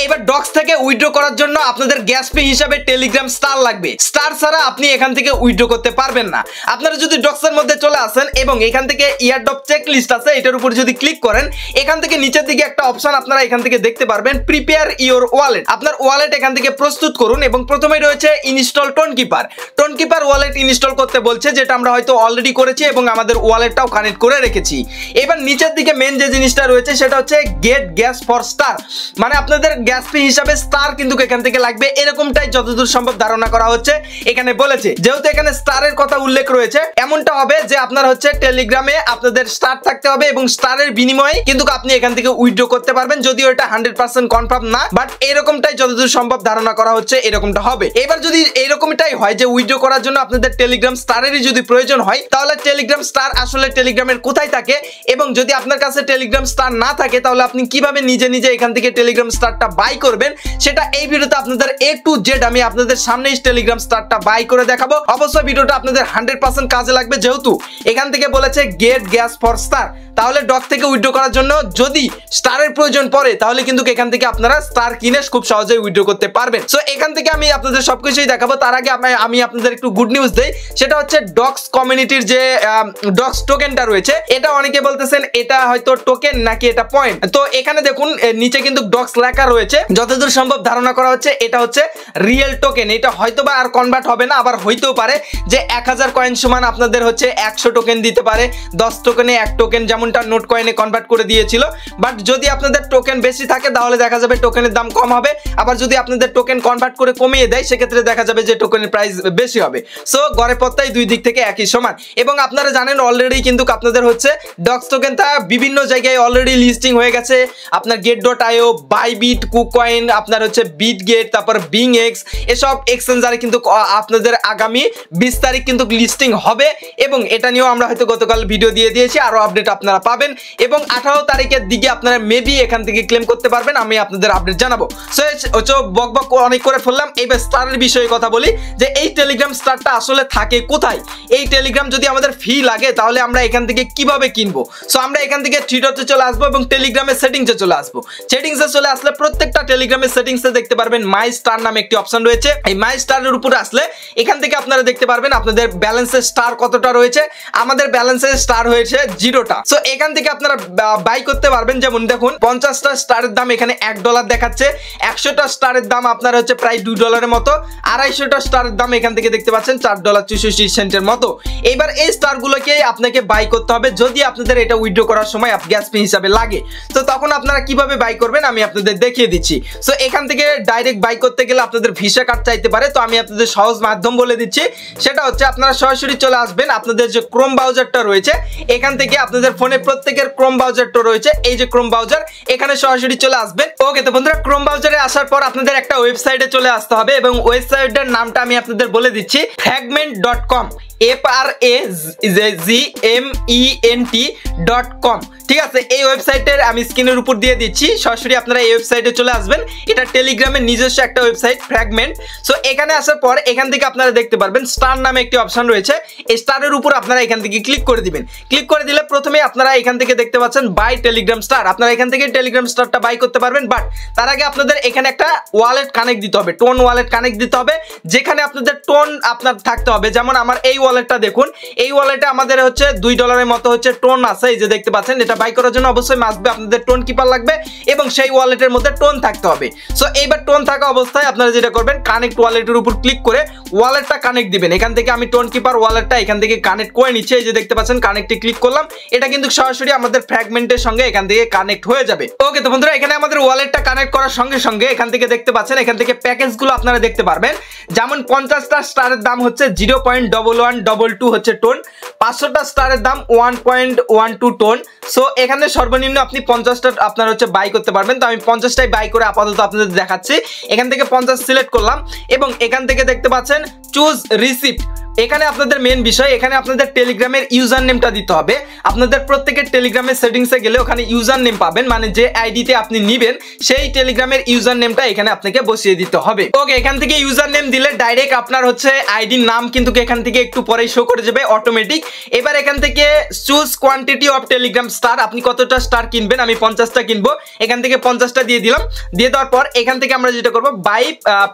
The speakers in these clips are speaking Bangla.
এবার ডক্স থেকে উইথড্র করার জন্য আপনাদের গ্যাস ফি হিসাবে টেলিগ্রাম স্টার লাগবে। স্টার ছাড়া আপনি এখান থেকে উইথড্র করতে পারবেন না। আপনারা যদি ডক্সের মধ্যে চলে আসেন এবং এখান থেকে ইয়ারড্রপ চেক লিস্ট আছে, এটার উপর যদি ক্লিক করেন, এখান থেকে নিচের দিকে একটা অপশন আপনারা এখান থেকে দেখতে পারবেন, প্রিপেয়ার ইওর ওয়ালেট। আপনার ওয়ালেট এখান থেকে প্রস্তুত করুন এবং প্রথমে রয়েছে install Tonkeeper. Tonkeeper wallet install করতে বলছে, যেটা আমরা হয়তো অলরেডি করেছি এবং আমাদের ওয়ালেটটাও কানেক্ট করে রেখেছি। এবার নিচের দিকে মেন যে জিনিসটা রয়েছে সেটা হচ্ছে গেট গ্যাস ফর স্টার, মানে আপনাদের গ্যাস ফি হিসাবে স্টার কিন্তু এখান থেকে লাগবে, এরকমটাই যতদূর সম্ভব ধারণা করা হচ্ছে এখানে বলেছে। যেহেতু এখানে স্টারের কথা উল্লেখ রয়েছে, এমনটা হবে যে আপনার হচ্ছে টেলিগ্রামে আপনাদের স্টার থাকতে হবে এবং স্টারের বিনিময়ে কিন্তু আপনি এখান থেকে উইথড্র করতে পারবেন, যদিও এটা 100% কনফার্ম না, বাট এরকমটাই যতদূর সম্ভব ধারণা করা হচ্ছে এরকমটা হবে। এবার যদি এরকমটাই হয় যে উইথড্র করার জন্য আপনাদের টেলিগ্রাম স্টারেরই যদি প্রয়োজন হয়, তাহলে টেলিগ্রাম স্টার আসলে টেলিগ্রামের কোথায় থাকে এবং যদি আপনার কাছে টেলিগ্রাম স্টার না থাকে তাহলে আপনি কিভাবে নিজে নিজে এখান থেকে টেলিগ্রাম স্টারটা বাই করবেন, সেটা এই ভিডিওতে আপনাদের A to Z আমি আপনাদের সামনেই টেলিগ্রাম স্টারটা বাই করে দেখাবো। অবশ্যই ভিডিওটা আপনাদের 100% কাজে লাগবে, যেহেতু এখান থেকে বলেছে গেট গ্যাস ফর স্টার। তাহলে ডক থেকে উইথড্র করার জন্য যদি স্টারের প্রয়োজন পড়ে তাহলে কিন্তু এখান থেকে আপনারা স্টার কিনে খুব সহজেই উইথড্র করতে পারবেন। সো এখান থেকে আমি আপনাদের সবকিছুই দেখাবো। তার আগে আমি আপনাদের একটু গুড নিউজ দেই, সেটা হচ্ছে ডক্স কমিউনিটির যে ডক্স টোকেনটা রয়েছে, এটা অনেকে বলতেছেন এটা হয়তো টোকেন নাকি এটা পয়েন্ট। তো এখানে দেখুন নিচে কিন্তু ডক্স লেখা রয়েছে, যতদূর সম্ভব ধারণা করা হচ্ছে এটা হচ্ছে রিয়েল টোকেন। এটা হয়তো বা আর কনভার্ট হবে না, আবার হইতেও পারে যে 1000 কয়েন সমান আপনাদের হচ্ছে 100 টোকেন দিতে পারে, 10 টোকেনে 1 টোকেন, যেমনটা নোট কয়েনে কনভার্ট করে দিয়েছিল। বাট যদি আপনাদের টোকেন বেশি থাকে তাহলে দেখা যাবে টোকেনের দাম কম হবে, আবার যদি আপনাদের টোকেন কনভার্ট করে কমিয়ে দেয় সেক্ষেত্রে দেখা যাবে যে টোকেনের প্রাইস বেশি হবে। সো গড়ে পত্তাই দুই দিক থেকে একই সমান। এবং আপনারা জানেন অলরেডি কিন্তু আপনাদের হচ্ছে ডক্স টোকেনটা বিভিন্ন জায়গায় অলরেডি লিস্টিং হয়ে গেছে। আপনার get.io, বাইবিট, কুকয়েন, আপনার হচ্ছে বিটগেট, তারপর বিংএক্স, এসব এক্সচেঞ্জারে কিন্তু আপনাদের আগামী 20 তারিখ কিন্তু লিস্টিং হবে এবং এটা নিয়েও আমরা হয়তো গতকাল ভিডিও দিয়ে দিয়েছি, আরো আপডেট আপনারা পাবেন এবং 18 তারিখের দিকে আপনারা মেবি এখান থেকে ক্লেম করতে পারবেন, আমি আপনাদের আপডেট জানাবো। সো বক অনেক করে ফেললাম, এইবার স্টারের বিষয়ে কথা বলি যে এই টেলিগ্রাম স্টারটা আসলে থাকে কোথায়। এই টেলিগ্রাম যদি আমাদের ফি লাগে তাহলে আমরা এখান থেকে কিভাবে কিনবো। সো আমরা এখান থেকে থ্রি ডটে চলে আসবো এবং টেলিগ্রামের সেটিংসে চলে আসবো। সেটিংসে চলে আসলে প্রত্যেকটা টেলিগ্রামের সেটিংসে দেখতে পারবেন মাই স্টার নামে একটি অপশন রয়েছে। এই মাই স্টারের উপরে আসলে এখান থেকে আপনারা দেখতে পারবেন আপনাদের ব্যালেন্সের স্টার কতটা রয়েছে। আমাদের ব্যালেন্সের স্টার হয়েছে 0টা। সো এখান থেকে আপনারা বাই করতে পারবেন। যেমন দেখুন 50টা স্টারের দাম এখানে $1 দেখাচ্ছে, 100টা স্টারের দাম আপনার হচ্ছে প্রায় $2 মতো, 250টা স্টারের দাম এখান থেকে দেখতে পাচ্ছেন $4.64 মতো। এইবার এই স্টারগুলোকে আপনাকে বাই করতে হবে যদি আপনাদের এটা উইথড্র করার সময় গ্যাস ফি হিসাবে লাগে। তো তখন আপনারা কিভাবে বাই করবেন আমি আপনাদের দেখিয়ে দিচ্ছি। সো এখান থেকে ডাইরেক্ট বাই করতে গেলে আপনাদের ভিসা কার্ড চাইতে পারে, তো আমি আপনাদের সহজ মাধ্যম বলে দিচ্ছি। সেটা হচ্ছে আপনারা সরাসরি চলে আসবেন আপনাদের যে ক্রোম ব্রাউজারটা রয়েছে, এখান থেকে আপনাদের ফোনে প্রত্যেকের ক্রোম ব্রাউজারটা রয়েছে, এই যে ক্রোম ব্রাউজার, এখানে সরাসরি চলে আসবেন। ওকে, তো বন্ধুরা ক্রোম ব্রাউজারে আসার পর আপনাদের একটা ওয়েবসাইটে চলে আসতে হবে এবং ওয়েবসাইটের নামটা আমি আপনাদের বলে দিচ্ছি, fragment.com, fragment.com। ঠিক আছে, এই ওয়েবসাইটের আমি স্ক্রিনের উপর দিয়ে দিচ্ছি, সরাসরি আপনারা এই ওয়েবসাইটে চলে আসবেন। এটা টেলিগ্রামের নিজস্ব একটা ওয়েবসাইট ফ্র্যাগমেন্ট। সো এখানে আসার পর এখান থেকে আপনারা দেখতে পারবেন স্টার নামে একটি অপশন রয়েছে, এই স্টারের উপর আপনারা এখান থেকে ক্লিক করে দিবেন। ক্লিক করে দিলে প্রথমে আপনারা এখান থেকে দেখতে পাচ্ছেন বাই টেলিগ্রাম স্টার। আপনারা এখান থেকে টেলিগ্রাম স্টারটা বাই করতে পারবেন, বাট তার আগে আপনাদের এখানে একটা ওয়ালেট কানেক্ট দিতে হবে, টোন ওয়ালেট কানেক্ট দিতে হবে, যেখানে আপনাদের টোন আপনার থাকতে হবে। যেমন আমার এই ওয়ালেটটা দেখুন, এই ওয়ালেটে আমাদের হচ্ছে $2 মতো হচ্ছে টোন আছে, এই যে দেখতে পাচ্ছেন। এটা বাই করার জন্য অবশ্যই মাসবে আপনাদের টোন কিপার লাগবে এবং সেই ওয়ালেটের মধ্যে টোন থাকতে হবে। সো এইবার টোন থাকা অবস্থায় আপনারা যেটা করবেন, কানেক্ট ওয়ালেটের উপর ক্লিক করে ওয়ালেটটা কানেক্ট দিবেন। এখান থেকে আমি টোন কিপার ওয়ালেটটা এখান থেকে কানেক্ট করে নিচ্ছি, এই যে দেখতে পাচ্ছেন কানেক্টে ক্লিক করলাম, এটা কিন্তু সরাসরি আমাদের ফ্র্যাগমেন্টের সঙ্গে এখান থেকে কানেক্ট হয়ে যাবে। ওকে, তো বন্ধুরা এখানে আমাদের ওয়ালেটটা কানেক্ট করার সঙ্গে সঙ্গে এখান থেকে দেখতে পাচ্ছেন, এখান থেকে প্যাকেজগুলো আপনারা দেখতে পারবেন। যেমন 50টা স্টারের দাম হচ্ছে 0.1122 হচ্ছে টোন, 500টা স্টারের দাম 1.12 টোন। সো এখানে সর্বনিম্ন আপনি 50টা আপনার হচ্ছে বাই করতে পারবেন। তো আমি 50টাই বাই করে আপাতত আপনাদের দেখাচ্ছি। এখান থেকে 50 সিলেক্ট করলাম এবং এখান থেকে দেখতে পাচ্ছেন চুজ রিসিপ্ট, এখানে আপনাদের মেন বিষয়, এখানে আপনাদের টেলিগ্রামের ইউজার নেমটা দিতে হবে। আপনাদের প্রত্যেকের টেলিগ্রামের সেটিংসে গেলে ওখানে ইউজার নেম পাবেন, মানে যে আইডিতে আপনি নেবেন সেই টেলিগ্রামের ইউজার নেমটা এখানে আপনাকে বসিয়ে দিতে হবে। ওকে, এখান থেকে ইউজার নেম দিলে ডাইরেক্ট আপনার হচ্ছে আইডির নাম কিন্তু এখান থেকে একটু পরেই শো করে যাবে অটোমেটিক। এবার এখান থেকে choose quantity of Telegram star, আপনি কতটা স্টার কিনবেন, আমি 50টা কিনবো, এখান থেকে 50টা দিয়ে দিলাম। দিয়ে দেওয়ার পর এখান থেকে আমরা যেটা করবো বাই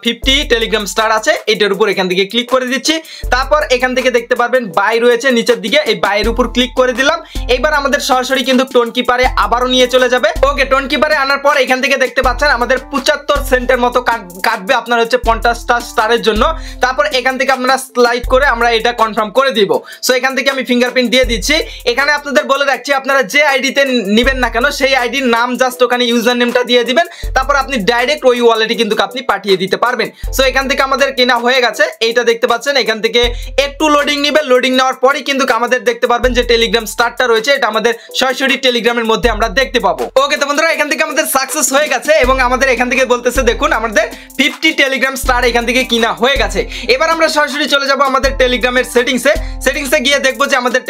50 টেলিগ্রাম স্টার আছে এটার উপর এখান থেকে ক্লিক করে দিচ্ছি। তারপর এখান থেকে দেখতে পারবেন বাই রয়েছে নিচের দিকে, এই বাইয়ের উপর ক্লিক করে দিলাম। এইবার আমাদের সরাসরি কিন্তু টোন কিপারে আবারও নিয়ে চলে যাবে। ওকে, টোন কিপারে আনার পর এখান থেকে দেখতে পাচ্ছেন আমাদের 75 সেন্টের মতো কাটবে আপনার হচ্ছে 50টা স্টারের জন্য। তারপর এখান থেকে আপনারা স্লাইড করে আমরা এটা কনফার্ম করে দিব। সো এখান থেকে আমি ফিঙ্গারপ্রিন্ট দিয়ে দিচ্ছি। এখানে আপনাদের বলে রাখছি, আপনারা যে আইডিতে নেবেন না কেন সেই আইডির নাম জাস্ট ওখানে ইউজার নেমটা দিয়ে দিবেন, তারপর আপনি ডাইরেক্ট ওই ওয়ালেটে কিন্তু আপনি পাঠিয়ে দিতে পারবেন। সো এখান থেকে আমাদের কেনা হয়ে গেছে, এইটা দেখতে পাচ্ছেন। এখান থেকে একটু লোডিং নেবে, লোডিং নেওয়ার পরেই কিন্তু আমাদের দেখতে পারবেন যে টেলিগ্রাম স্টারটা রয়েছে এটা আমাদের সরাসরি টেলিগ্রামের মধ্যে আমরা দেখতে পাবো। ওকে তো বন্ধুরা, এখান থেকে আমাদের সাকসেস হয়ে গেছে এবং আমাদের এখান থেকে বলতেছে দেখুন আমাদের 50 টেলিগ্রাম স্টার এখান থেকে কিনা হয়ে গেছে। এবার আমরা সরাসরি চলে যাব আমাদের টেলিগ্রামের সেটিংসে গিয়ে দেখবো যে আমাদের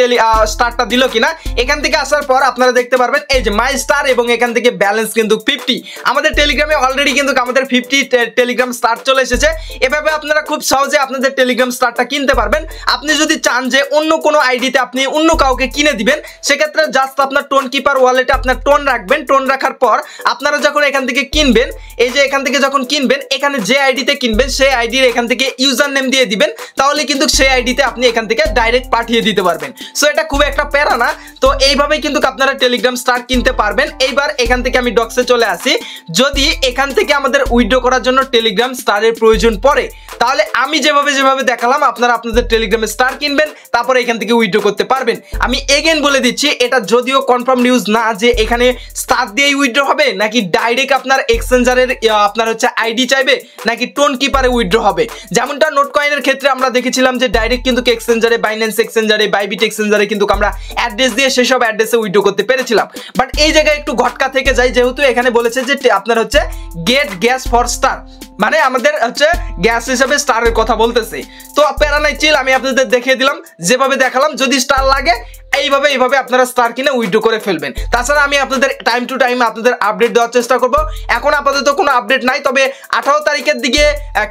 স্টারটা দিল কিনা। এখান থেকে আসার পর আপনারা দেখতে পারবেন এই যে মাই স্টার এবং এখান থেকে ব্যালেন্স কিন্তু 50। আমাদের টেলিগ্রামে অলরেডি কিন্তু আমাদের 50 টেলিগ্রাম স্টার চলে এসেছে। এভাবে আপনারা খুব সহজে আপনাদের টেলিগ্রাম স্টারটা কিনতে পারবেন। আপনি যদি চান যে অন্য কোনো আইডিতে আপনি অন্য কাউকে কিনে দিবেন, সেক্ষেত্রে জাস্ট আপনার টোন কিপার ওয়ালেটে আপনার টোন রাখবেন। টোন রাখার পর আপনারা যখন এখান থেকে কিনবেন, এই যে এখান থেকে যখন কিনবেন, এখানে যে আইডিতে কিনবেন সেই আইডির এখান থেকে ইউজার নেম দিয়ে দিবেন, তাহলে কিন্তু সেই আইডিতে আপনি এখান থেকে ডাইরেক্ট পাঠিয়ে দিতে পারবেন। সো এটা খুব একটা প্যারা না। তো এইভাবেই কিন্তু আপনারা টেলিগ্রাম স্টার কিনতে পারবেন। এইবার এখান থেকে আমি ডক্সে চলে আসি। যদি এখান থেকে আমাদের উইথড্র করার জন্য টেলিগ্রাম স্টারের প্রয়োজন পড়ে, তাহলে আমি যেভাবে দেখালাম আপনারা আপনাদের টেলিগ্রামে স্টার কিনবেন, তারপরে এখান থেকে উইথড্র করতে পারবেন। আমি এগেন বলে দিচ্ছি, এটা যদিও কনফার্ম নিউজ না যে এখানে স্টার দিয়েই উইথড্র হবে নাকি ডাইরেক্ট আপনার এক্সচেঞ্জারের আপনার হচ্ছে আইডি চাইবে নাকি টোন কিপারে উইথড্র হবে। যেমনটা নোট কয়েনের ক্ষেত্রে আমরা দেখেছিলাম যে ডাইরেক্ট কিন্তু এক্সচেঞ্জারে, বাইন্যান্স এক্সচেঞ্জারে, বাইবিট এক্সচেঞ্জারে কিন্তু আমরা অ্যাড্রেস দিয়ে সেসব অ্যাড্রেসে উইথড্র করতে পেরেছিলাম। বাট এই জায়গায় একটু ঘটকা থেকে যায়, যেহেতু এখানে বলেছে যে আপনার হচ্ছে গেট গ্যাস ফর স্টার, মানে আমাদের হচ্ছে গ্যাস হিসাবে স্টারের কথা বলতেছে। তো প্যারা নাই, চিল, আমি আপনাদের দেখিয়ে দিলাম যেভাবে দেখালাম। যদি স্টার লাগে এইভাবে আপনারা স্টার কিনে উইথড্র করে ফেলবেন। তাছাড়া আমি আপনাদের টাইম টু টাইম আপনাদের আপডেট দেওয়ার চেষ্টা করব। এখন আপাতত কোনো আপডেট নাই, তবে 18 তারিখের দিকে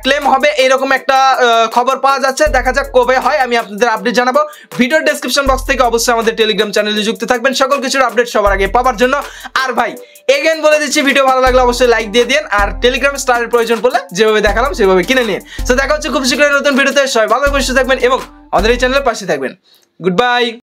ক্লেম হবে এরকম একটা খবর পাওয়া যাচ্ছে। দেখা যাক কবে হয়, আমি আপনাদের আপডেট জানাবো। ভিডিওর ডেসক্রিপশন বক্স থেকে অবশ্যই আমাদের টেলিগ্রাম চ্যানেলে যুক্ত থাকবেন সকল কিছুর আপডেট সবার আগে পাওয়ার জন্য। আর ভাই এগেন বলে দিচ্ছি, ভিডিও ভালো লাগলে অবশ্যই লাইক দিয়ে দিন, আর টেলিগ্রাম স্টারের প্রয়োজন পড়লে যেভাবে দেখালাম সেভাবে কিনে নিন। তো দেখা হচ্ছে খুব শীঘ্রই নতুন ভিডিওতে। সবাই ভালো সুস্থ থাকবেন এবং আমাদের এই চ্যানেলের পাশে থাকবেন। Good bye.